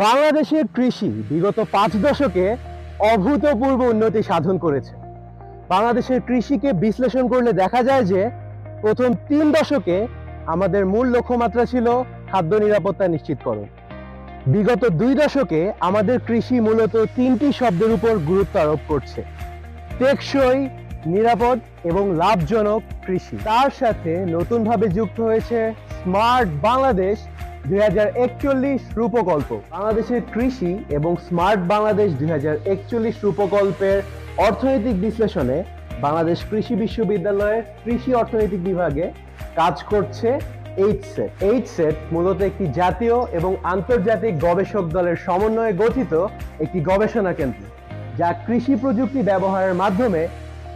বাংলাদেশের কৃষি বিগত 5 দশকে অভূতপূর্ব উন্নতি সাধন করেছে। বাংলাদেশের কৃষিকে বিশ্লেষণ করলে দেখা যায় যে প্রথম 3 দশকে আমাদের মূল লক্ষ্যমাত্রা ছিল খাদ্য নিরাপত্তা নিশ্চিতকরণ। বিগত 2 দশকে আমাদের কৃষি মূলত 3টি শব্দের উপর গুরুত্ব আরোপ করছে: টেকসই, নিরাপদ এবং লাভজনক কৃষি। তার সাথে নতুনভাবে যুক্ত হয়েছে স্মার্ট বাংলাদেশ 2041 রূপকল্প। বাংলাদেশের কৃষি এবং স্মার্ট বাংলাদেশ 2041 রূপকল্পের অর্থনৈতিক বিশ্লেষণে বাংলাদেশ কৃষি বিশ্ববিদ্যালয়ের কৃষি অর্থনৈতিক বিভাগে কাজ করছে এইচসেট। এইচসেট মূলত একটি জাতীয় এবং আন্তর্জাতিক গবেষক দলের সমন্বয়ে গঠিত একটি গবেষণা কেন্দ্র, যা কৃষি প্রযুক্তি ব্যবহারের মাধ্যমে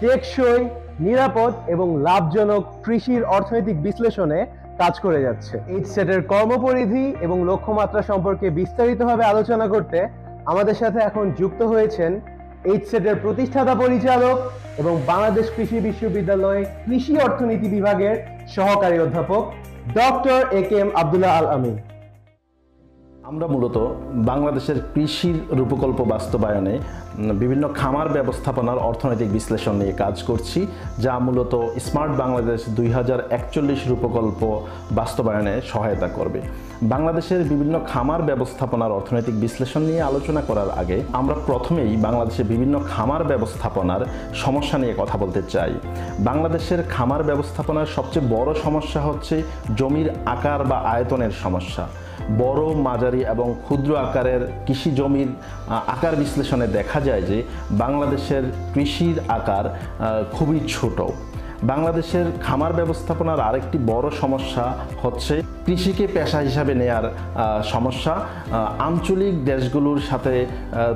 টেকসই, নিরাপদ এবং লাভজনক কৃষির অর্থনৈতিক বিশ্লেষণে কাজ করে যাচ্ছে। এইচসেটের কর্মপরিধি এবং লক্ষ্যমাত্রা সম্পর্কে বিস্তারিতভাবে আলোচনা করতে আমাদের সাথে এখন যুক্ত হয়েছেন এইচসেটের প্রতিষ্ঠাতা পরিচালক এবং বাংলাদেশ কৃষি বিশ্ববিদ্যালয় কৃষি অর্থনীতি বিভাগের সহকারী অধ্যাপক ডক্টর এ.কে.এম. আব্দুল্লাহ আল আমিন। আমরা মূলত বাংলাদেশের কৃষির রূপকল্প বাস্তবায়নে বিভিন্ন খামার ব্যবস্থাপনার অর্থনৈতিক বিশ্লেষণ নিয়ে কাজ করছি, যা মূলত স্মার্ট বাংলাদেশ 2041 রূপকল্প বাস্তবায়নে সহায়তা করবে। বাংলাদেশের বিভিন্ন খামার ব্যবস্থাপনার অর্থনৈতিক বিশ্লেষণ নিয়ে আলোচনা করার আগে আমরা প্রথমেই বাংলাদেশের বিভিন্ন খামার ব্যবস্থাপনার সমস্যা নিয়ে কথা বলতে চাই। বাংলাদেশের খামার ব্যবস্থাপনার সবচেয়ে বড় সমস্যা হচ্ছে জমির আকার বা আয়তনের সমস্যা। বড়, মাঝারি এবং ক্ষুদ্র আকারের কৃষি জমির আকার বিশ্লেষণে দেখা যায় যে বাংলাদেশের কৃষির আকার খুবই ছোট। বাংলাদেশের খামার ব্যবস্থাপনার আরেকটি বড় সমস্যা হচ্ছে কৃষিকে পেশা হিসাবে নেয়ার সমস্যা। আঞ্চলিক দেশগুলোর সাথে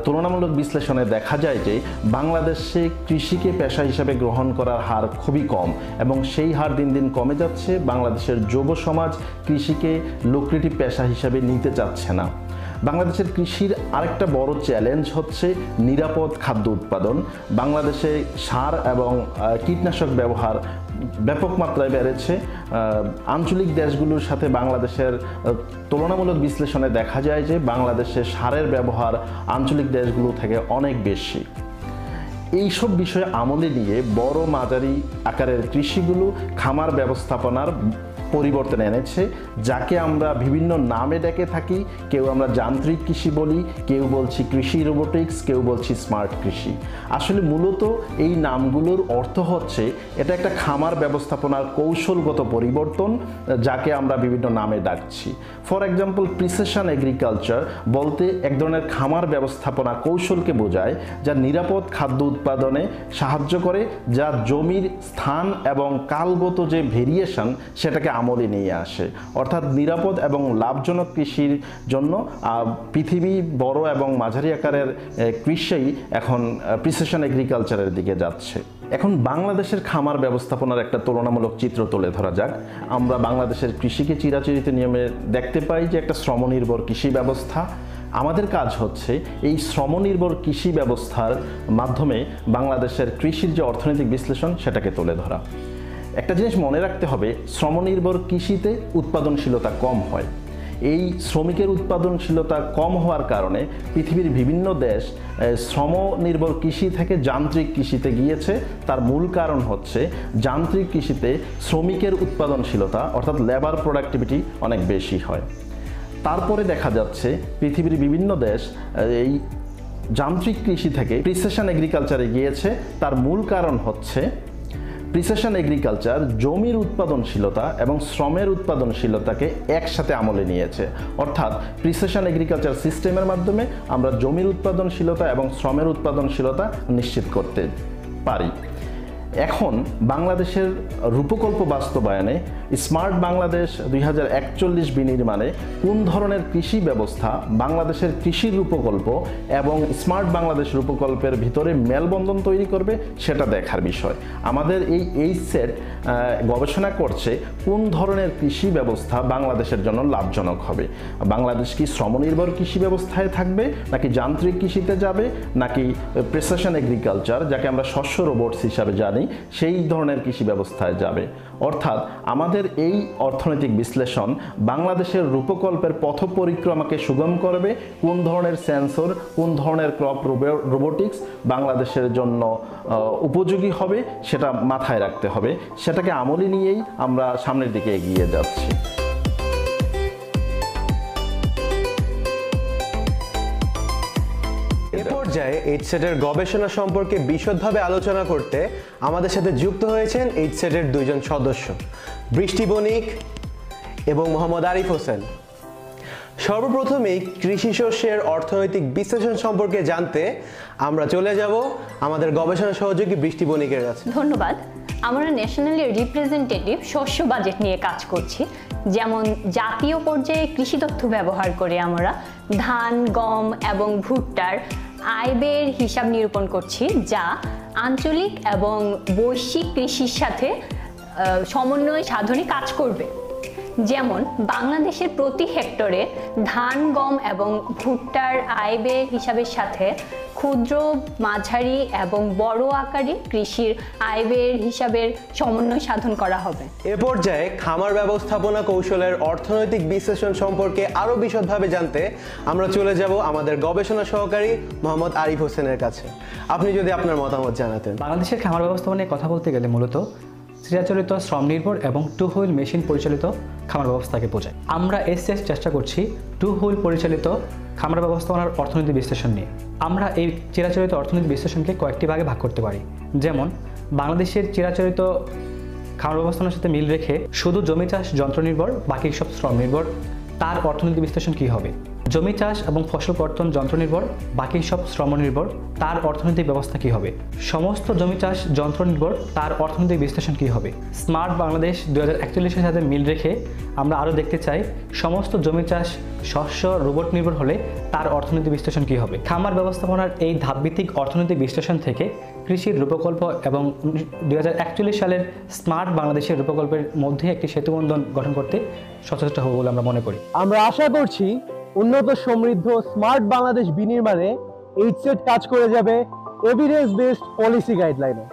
তুলনামূলক বিশ্লেষণে দেখা যায় যে বাংলাদেশে কৃষিকে পেশা হিসাবে গ্রহণ করার হার খুবই কম এবং সেই হার দিন দিন কমে যাচ্ছে। বাংলাদেশের যুব সমাজ কৃষিকে লুক্রেটিভ পেশা হিসাবে নিতে চাচ্ছে না। বাংলাদেশের কৃষির আরেকটা বড় চ্যালেঞ্জ হচ্ছে নিরাপদ খাদ্য উৎপাদন। বাংলাদেশে সার এবং কীটনাশক ব্যবহার ব্যাপক মাত্রায় বেড়েছে। আঞ্চলিক দেশগুলোর সাথে বাংলাদেশের তুলনামূলক বিশ্লেষণে দেখা যায় যে বাংলাদেশে সারের ব্যবহার আঞ্চলিক দেশগুলো থেকে অনেক বেশি। এইসব বিষয়ে আমলে নিয়ে বড়, মাঝারি আকারের কৃষিগুলো খামার ব্যবস্থাপনার পরিবর্তন এনেছে, যাকে আমরা বিভিন্ন নামে ডেকে থাকি। কেউ আমরা যান্ত্রিক কৃষি বলি, কেউ বলছি কৃষি রোবোটিক্স, কেউ বলছি স্মার্ট কৃষি। আসলে মূলত এই নামগুলোর অর্থ হচ্ছে এটা একটা খামার ব্যবস্থাপনার কৌশলগত পরিবর্তন, যাকে আমরা বিভিন্ন নামে ডাকছি। ফর এক্সাম্পল, প্রিসিশন এগ্রিকালচার বলতে এক ধরনের খামার ব্যবস্থাপনা কৌশলকে বোঝায়, যা নিরাপদ খাদ্য উৎপাদনে সাহায্য করে, যা জমির স্থান এবং কালগত যে ভেরিয়েশন সেটাকে আমলে নিয়ে আসে। অর্থাৎ নিরাপদ এবং লাভজনক কৃষির জন্য পৃথিবী বড় এবং মাঝারি আকারের কৃষি এখন প্রিসিশন এগ্রিকালচারের দিকে যাচ্ছে। এখন বাংলাদেশের খামার ব্যবস্থাপনার একটা তুলনামূলক চিত্র তুলে ধরা যাক। আমরা বাংলাদেশের কৃষিকে চিরাচরিত নিয়মে দেখতে পাই যে একটা শ্রমনির্ভর কৃষি ব্যবস্থা। আমাদের কাজ হচ্ছে এই শ্রমনির্ভর কৃষি ব্যবস্থার মাধ্যমে বাংলাদেশের কৃষির যে অর্থনৈতিক বিশ্লেষণ সেটাকে তুলে ধরা। একটা জিনিস মনে রাখতে হবে, শ্রমনির্ভর কৃষিতে উৎপাদনশীলতা কম হয়। এই শ্রমিকের উৎপাদনশীলতা কম হওয়ার কারণে পৃথিবীর বিভিন্ন দেশ শ্রমনির্ভর কৃষি থেকে যান্ত্রিক কৃষিতে গিয়েছে। তার মূল কারণ হচ্ছে যান্ত্রিক কৃষিতে শ্রমিকের উৎপাদনশীলতা অর্থাৎ লেবার প্রোডাক্টিভিটি অনেক বেশি হয়। তারপরে দেখা যাচ্ছে পৃথিবীর বিভিন্ন দেশ এই যান্ত্রিক কৃষি থেকে প্রিসিশন এগ্রিকালচারে গিয়েছে। তার মূল কারণ হচ্ছে প্রিসিশন এগ্রিকালচার জমির উৎপাদনশীলতা এবং শ্রমের উৎপাদনশীলতাকে একসাথে আমলে নিয়েছে। অর্থাৎ প্রিসিশন এগ্রিকালচার সিস্টেমের মাধ্যমে আমরা জমির উৎপাদনশীলতা এবং শ্রমের উৎপাদনশীলতা নিশ্চিত করতে পারি। এখন বাংলাদেশের রূপকল্প বাস্তবায়নে স্মার্ট বাংলাদেশ 2041 বিনির্মাণে কোন ধরনের কৃষি ব্যবস্থা বাংলাদেশের কৃষির রূপকল্প এবং স্মার্ট বাংলাদেশ রূপকল্পের ভিতরে মেলবন্ধন তৈরি করবে সেটা দেখার বিষয়। আমাদের এই এইচসেট গবেষণা করছে কোন ধরনের কৃষি ব্যবস্থা বাংলাদেশের জন্য লাভজনক হবে। বাংলাদেশ কি শ্রমনির্ভর কৃষি ব্যবস্থায় থাকবে, নাকি যান্ত্রিক কৃষিতে যাবে, নাকি প্রিসিশন এগ্রিকালচার যাকে আমরা শস্য রোবটস হিসাবে জানি নাই সেই ধরনের কৃষি ব্যবস্থায় যাবে। অর্থাৎ আমাদের এই অর্থনৈতিক বিশ্লেষণ বাংলাদেশের রূপকল্পের পথ পরিক্রমাকে সুগম করবে, কোন ধরনের সেন্সর, কোন ধরনের ক্রপ রোবোটিক্স বাংলাদেশের জন্য উপযোগী হবে সেটা মাথায় রাখতে হবে। সেটাকে আমলে নিয়েই আমরা সামনের দিকে এগিয়ে যাচ্ছি। এ পর্যায়ে এইচসেটের গবেষণা সম্পর্কে বিশদভাবে আলোচনা করতে আমাদের সাথে যুক্ত হয়েছেন এইচসেটের দুইজন সদস্য, বৃষ্টি বণিক এবং মোহাম্মদ আরিফ হোসেন। সর্বপ্রথমেই কৃষি শস্যের অর্থনৈতিক বিশ্লেষণ সম্পর্কে জানতে আমরা চলে যাব আমাদের গবেষণা সহযোগী বৃষ্টি বণিকের কাছে। ধন্যবাদ। আমরা ন্যাশনালি রিপ্রেজেন্টেটিভ শস্য বাজেট নিয়ে কাজ করছি। যেমন জাতীয় পর্যায়ে কৃষি তথ্য ব্যবহার করে আমরা ধান, গম এবং ভুট্টার আয় ব্যয়ের হিসাব নিরূপণ করছি, যা আঞ্চলিক এবং বৈশ্বিক কৃষির সাথে সমন্বয় সাধনে কাজ করবে। যেমন বাংলাদেশের প্রতি হেক্টরে ধান, গম এবং ভুট্টার আয় ব্যয় হিসাবের সাথে ক্ষুদ্র, মাঝারি এবং বড় আকারে কৃষির আয় ব্যয়ের হিসাবের সমন্বয় সাধন করা হবে। এ পর্যায়ে খামার ব্যবস্থাপনা কৌশলের অর্থনৈতিক বিশ্লেষণ সম্পর্কে আরও বিশদভাবে জানতে আমরা চলে যাব আমাদের গবেষণা সহকারী মোহাম্মদ আরিফ হোসেনের কাছে। আপনি যদি আপনার মতামত জানাতেন। বাংলাদেশের খামার ব্যবস্থাপনা নিয়ে কথা বলতে গেলে মূলত চিরাচরিত শ্রম নির্ভর এবং টু হুইল মেশিন পরিচালিত খামার ব্যবস্থাকে বোঝায়। আমরা চেষ্টা করছি টু হুইল পরিচালিত খামার ব্যবস্থাপনার অর্থনৈতিক বিশ্লেষণ নিয়ে। আমরা এই চিরাচরিত অর্থনৈতিক বিশ্লেষণকে কয়েকটি ভাগে ভাগ করতে পারি। যেমন বাংলাদেশের চিরাচরিত খামার ব্যবস্থাপনার সাথে মিল রেখে শুধু জমি চাষ যন্ত্র নির্ভর, বাকি সব শ্রম নির্ভর, তার অর্থনৈতিক বিশ্লেষণ কী হবে? জমি চাষ এবং ফসল কর্তন যন্ত্র নির্ভর, বাকি সব শ্রম নির্ভর, তার অর্থনৈতিক ব্যবস্থা কী হবে? সমস্ত জমি চাষ যন্ত্র নির্ভর, তার অর্থনৈতিক বিশ্লেষণ কী হবে? স্মার্ট বাংলাদেশ 2041-এর সাথে মিল রেখে আমরা আরও দেখতে চাই সমস্ত জমি চাষ শস্য রোবট নির্ভর হলে তার অর্থনৈতিক বিশ্লেষণ কী হবে? খামার ব্যবস্থাপনার এই ধাপভিত্তিক অর্থনৈতিক বিশ্লেষণ থেকে কৃষির রূপকল্প এবং 2041 সালের স্মার্ট বাংলাদেশের রূপকল্পের মধ্যে একটি সেতুবন্ধন গঠন করতে সচেষ্ট হব বলে আমরা মনে করি। আমরা আশা করছি উন্নত, সমৃদ্ধ, স্মার্ট বাংলাদেশ বিনির্মাণে এইচসেট কাজ করে যাবে এভিডেন্স বেসড পলিসি গাইডলাইনে।